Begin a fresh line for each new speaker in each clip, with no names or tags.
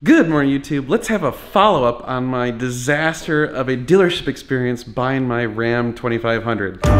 Good morning, YouTube. Let's have a follow-up on my disaster of a dealership experience buying my Ram 2500.
So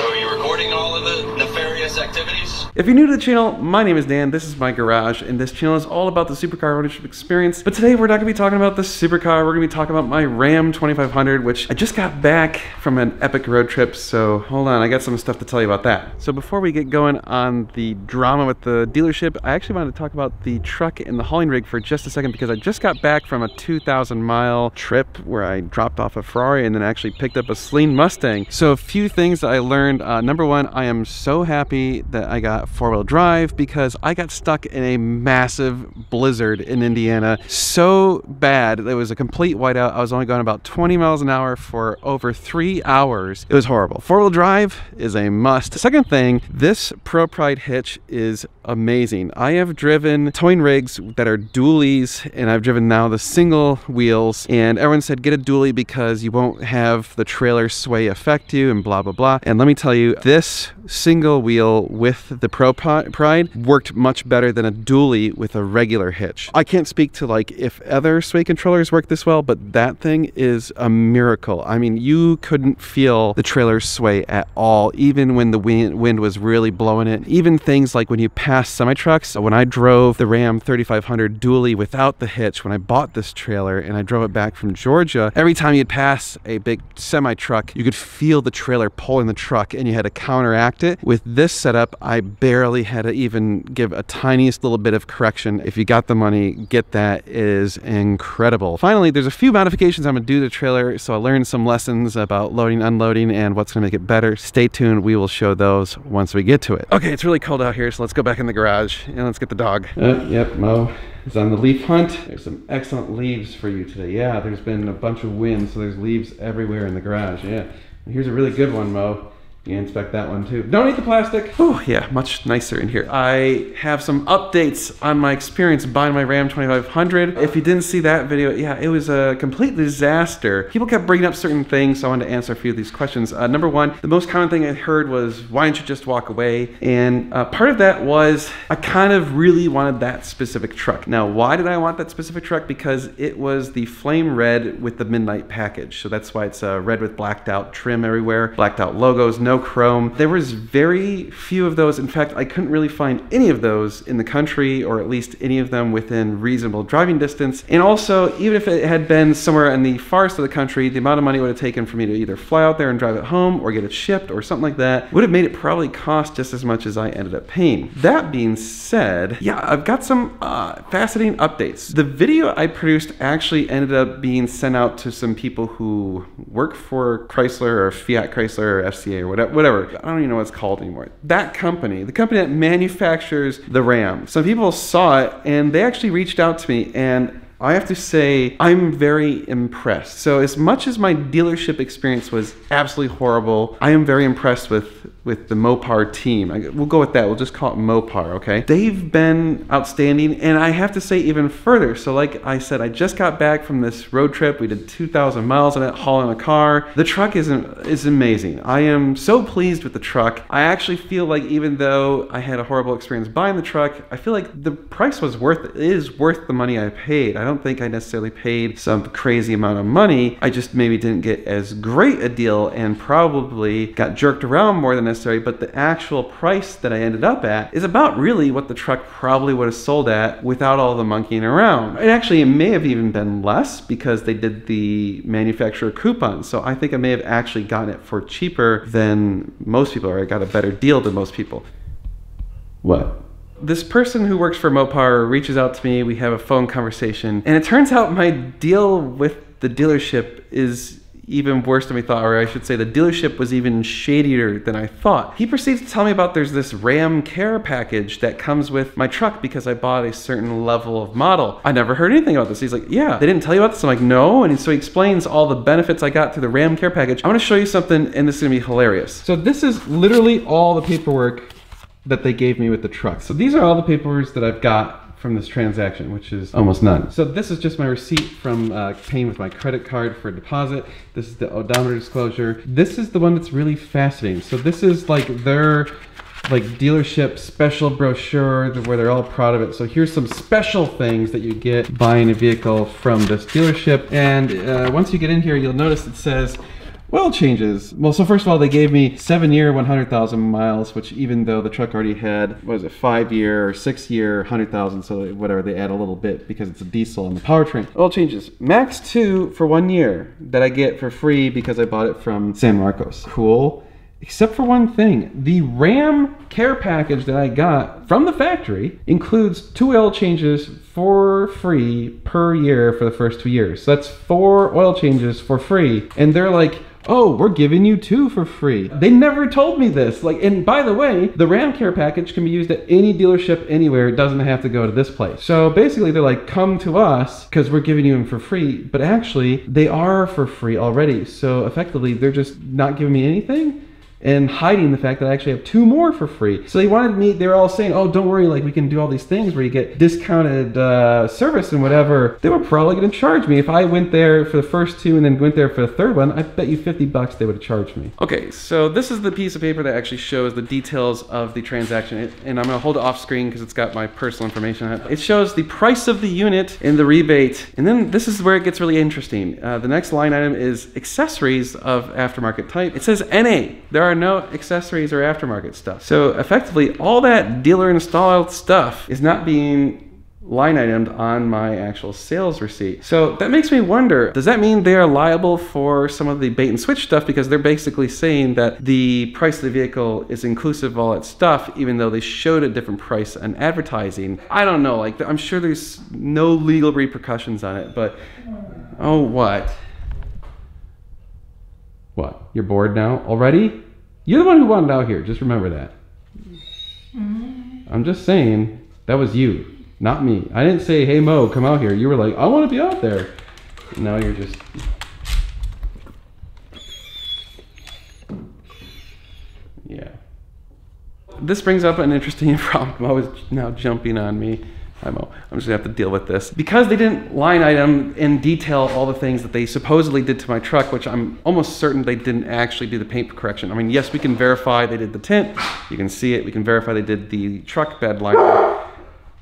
are you recording all of the nefarious activities?
If you're new to the channel, my name is Dan, this is my garage, and this channel is all about the supercar ownership experience. But today we're not going to be talking about the supercar, we're going to be talking about my Ram 2500, which I just got back from an epic road trip, so hold on, I got some stuff to tell you about that. So before we get going on the drama with the dealership, I actually wanted to talk about the truck and the hauling rig for just a second, because I just got back from a 2,000-mile trip where I dropped off a Ferrari and then actually picked up a Saleen Mustang. So a few things that I learned. Number one, I am so happy that I got four-wheel drive because I got stuck in a massive blizzard in Indiana. So bad, it was a complete whiteout. I was only going about 20 miles an hour for over 3 hours. It was horrible. Four-wheel drive is a must. Second thing, this ProPride hitch is amazing. I have driven towing rigs that are dualies, and I've driven now the single wheels, and everyone said get a dually because you won't have the trailer sway affect you and blah blah blah. And let me tell you, this single wheel with the ProPride worked much better than a dually with a regular hitch. I can't speak to like if other sway controllers work this well, but that thing is a miracle. I mean, you couldn't feel the trailer sway at all, even when the wind was really blowing it. Even things like when you pass semi-trucks. When I drove the Ram 3500 dually without the hitch, when I bought this trailer and I drove it back from Georgia, every time you'd pass a big semi-truck, you could feel the trailer pulling the truck and you had to counteract it. With this setup, I barely had to even give a tiniest little bit of correction. If you got the money, get that. It is incredible. Finally, there's a few modifications I'm gonna do to the trailer, so I learned some lessons about loading, unloading, and what's gonna make it better. Stay tuned, we will show those once we get to it. Okay, it's really cold out here, so let's go back in the garage and let's get the dog. Yep, Mo is on the leaf hunt. There's some excellent leaves for you today. Yeah, there's been a bunch of wind, so there's leaves everywhere in the garage. Yeah, here's a really good one, Mo. You can inspect that one too. Don't eat the plastic. Oh yeah, much nicer in here. I have some updates on my experience buying my Ram 2500. If you didn't see that video, yeah, it was a complete disaster. People kept bringing up certain things, so I wanted to answer a few of these questions. Number one, the most common thing I heard was, why don't you just walk away? And part of that was, I kind of really wanted that specific truck. Now, why did I want that specific truck? Because it was the flame red with the midnight package. So that's why it's red with blacked out trim everywhere, blacked out logos, no chrome. There was very few of those. In fact, I couldn't really find any of those in the country, or at least any of them within reasonable driving distance. And also, even if it had been somewhere in the farthest of the country, the amount of money it would have taken for me to either fly out there and drive it home or get it shipped or something like that would have made it probably cost just as much as I ended up paying. That being said, yeah, I've got some fascinating updates. The video I produced actually ended up being sent out to some people who work for Chrysler or Fiat Chrysler or FCA or whatever. I don't even know what it's called anymore. That company, the company that manufactures the Ram, some people saw it and they actually reached out to me, and I have to say, I'm very impressed. So as much as my dealership experience was absolutely horrible, I am very impressed with the Mopar team. We'll go with that. We'll just call it Mopar, okay? They've been outstanding, and I have to say even further. So like I said, I just got back from this road trip. We did 2,000 miles on it, hauling a car. The truck is amazing. I am so pleased with the truck. I actually feel like even though I had a horrible experience buying the truck, I feel like the price was is worth the money I paid. I don't think I necessarily paid some crazy amount of money. I just maybe didn't get as great a deal and probably got jerked around more than necessary, but the actual price that I ended up at is about really what the truck probably would have sold at without all the monkeying around. It may have even been less because they did the manufacturer coupon. So I think I may have actually gotten it for cheaper than most people, or I got a better deal than most people. What? This person who works for Mopar reaches out to me, we have a phone conversation, and it turns out my deal with the dealership is even worse than we thought, or I should say the dealership was even shadier than I thought. He proceeds to tell me about there's this Ram Care package that comes with my truck because I bought a certain level of model. I never heard anything about this. He's like, yeah, they didn't tell you about this? I'm like, no. And so he explains all the benefits I got through the Ram Care package. I want to show you something, and this is gonna be hilarious. So this is literally all the paperwork that they gave me with the truck. So these are all the papers that I've got from this transaction, which is almost none. So this is just my receipt from paying with my credit card for a deposit. This is the odometer disclosure. This is the one that's really fascinating. So this is like their like dealership special brochure where they're all proud of it. So here's some special things that you get buying a vehicle from this dealership. And once you get in here, you'll notice it says oil changes. Well, so first of all, they gave me 7-year, 100,000 miles, which even though the truck already had, what was it, 5-year or 6-year, 100,000, so whatever, they add a little bit because it's a diesel on the powertrain. Oil changes. Max 2 for 1 year that I get for free because I bought it from San Marcos. Cool. Except for one thing, the Ram care package that I got from the factory includes 2 oil changes for free per year for the first 2 years. So that's 4 oil changes for free. And they're like, oh, we're giving you 2 for free. They never told me this. Like, and by the way, the Ram care package can be used at any dealership anywhere. It doesn't have to go to this place. So basically they're like, come to us because we're giving you them for free. But actually they are for free already. So effectively they're just not giving me anything and hiding the fact that I actually have 2 more for free. So they wanted me, they were all saying, oh, don't worry, like we can do all these things where you get discounted service and whatever. They were probably gonna charge me. If I went there for the first 2 and then went there for the 3rd one, I bet you 50 bucks they would have charged me. Okay, so this is the piece of paper that actually shows the details of the transaction. And I'm gonna hold it off screen because it's got my personal information on it. It shows the price of the unit and the rebate. And then this is where it gets really interesting. The next line item is accessories of aftermarket type. It says NA. There are no accessories or aftermarket stuff. So effectively, all that dealer installed stuff is not being line itemed on my actual sales receipt. So that makes me wonder, does that mean they are liable for some of the bait and switch stuff because they're basically saying that the price of the vehicle is inclusive of all that stuff, even though they showed a different price on advertising? I don't know, like I'm sure there's no legal repercussions on it, but oh, what? What, you're bored now already? You're the one who wanted out here, just remember that. I'm just saying, that was you, not me. I didn't say, hey Mo, come out here. You were like, I want to be out there. Now you're just... Yeah. This brings up an interesting problem. Mo is now jumping on me. I'm just gonna have to deal with this. Because they didn't line item in detail all the things that they supposedly did to my truck, which I'm almost certain they didn't actually do the paint correction. I mean, yes, we can verify they did the tint. You can see it. We can verify they did the truck bed liner.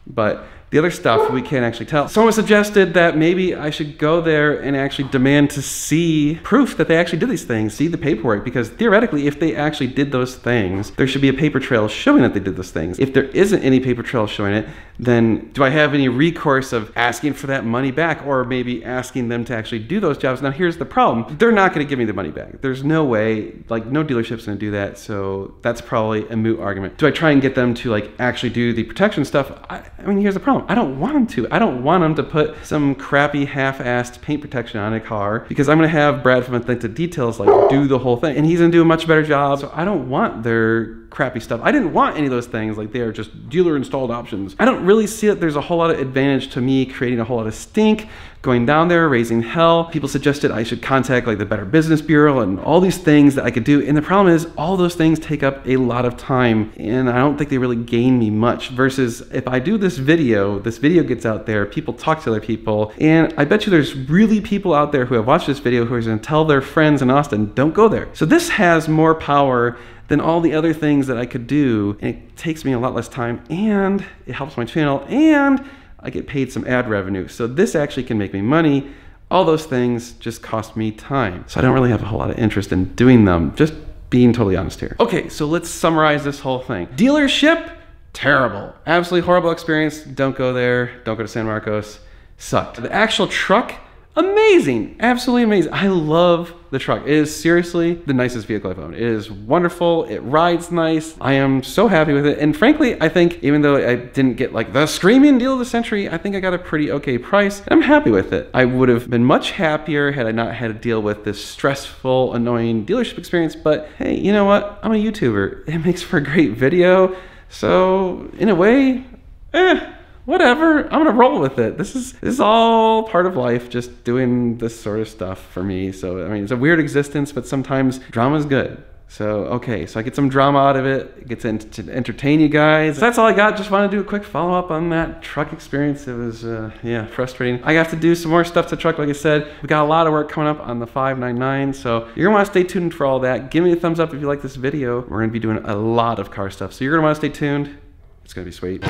But the other stuff, we can't actually tell. Someone suggested that maybe I should go there and actually demand to see proof that they actually did these things, see the paperwork, because theoretically, if they actually did those things, there should be a paper trail showing that they did those things. If there isn't any paper trail showing it, then do I have any recourse of asking for that money back, or maybe asking them to actually do those jobs? Now, here's the problem. They're not gonna give me the money back. There's no way, like no dealership's gonna do that, so that's probably a moot argument. Do I try and get them to like actually do the protection stuff? I mean, here's the problem. I don't want them to. I don't want them to put some crappy half-assed paint protection on a car because I'm gonna have Brad from Authentic Details like do the whole thing and he's gonna do a much better job. So I don't want their crappy stuff. I didn't want any of those things, like they are just dealer installed options. I don't really see that there's a whole lot of advantage to me creating a whole lot of stink, going down there, raising hell. People suggested I should contact like the Better Business Bureau and all these things that I could do. And the problem is all those things take up a lot of time and I don't think they really gain me much versus if I do this video gets out there, people talk to other people, and I bet you there's really people out there who have watched this video who are gonna tell their friends in Austin, don't go there. So this has more power than all the other things that I could do, and it takes me a lot less time, and it helps my channel, and I get paid some ad revenue. So this actually can make me money. All those things just cost me time. So I don't really have a whole lot of interest in doing them, just being totally honest here. Okay, so let's summarize this whole thing. Dealership, terrible. Absolutely horrible experience. Don't go there, don't go to San Marcos. Sucked. The actual truck, amazing, absolutely amazing. I love the truck. It is seriously the nicest vehicle I've owned. It is wonderful, it rides nice. I am so happy with it. And frankly, I think even though I didn't get like the screaming deal of the century, I think I got a pretty okay price. I'm happy with it. I would have been much happier had I not had to deal with this stressful, annoying dealership experience, but hey, you know what? I'm a YouTuber. It makes for a great video. So in a way, whatever, I'm gonna roll with it. This is all part of life, just doing this sort of stuff for me. So, I mean, it's a weird existence, but sometimes drama is good. So, okay, so I get some drama out of it. It gets to entertain you guys. So that's all I got. Just want to do a quick follow-up on that truck experience. It was, yeah, frustrating. I have to do some more stuff to the truck, like I said. We got a lot of work coming up on the 599, so you're gonna want to stay tuned for all that. Give me a thumbs up if you like this video. We're gonna be doing a lot of car stuff, so you're gonna want to stay tuned. It's gonna be sweet.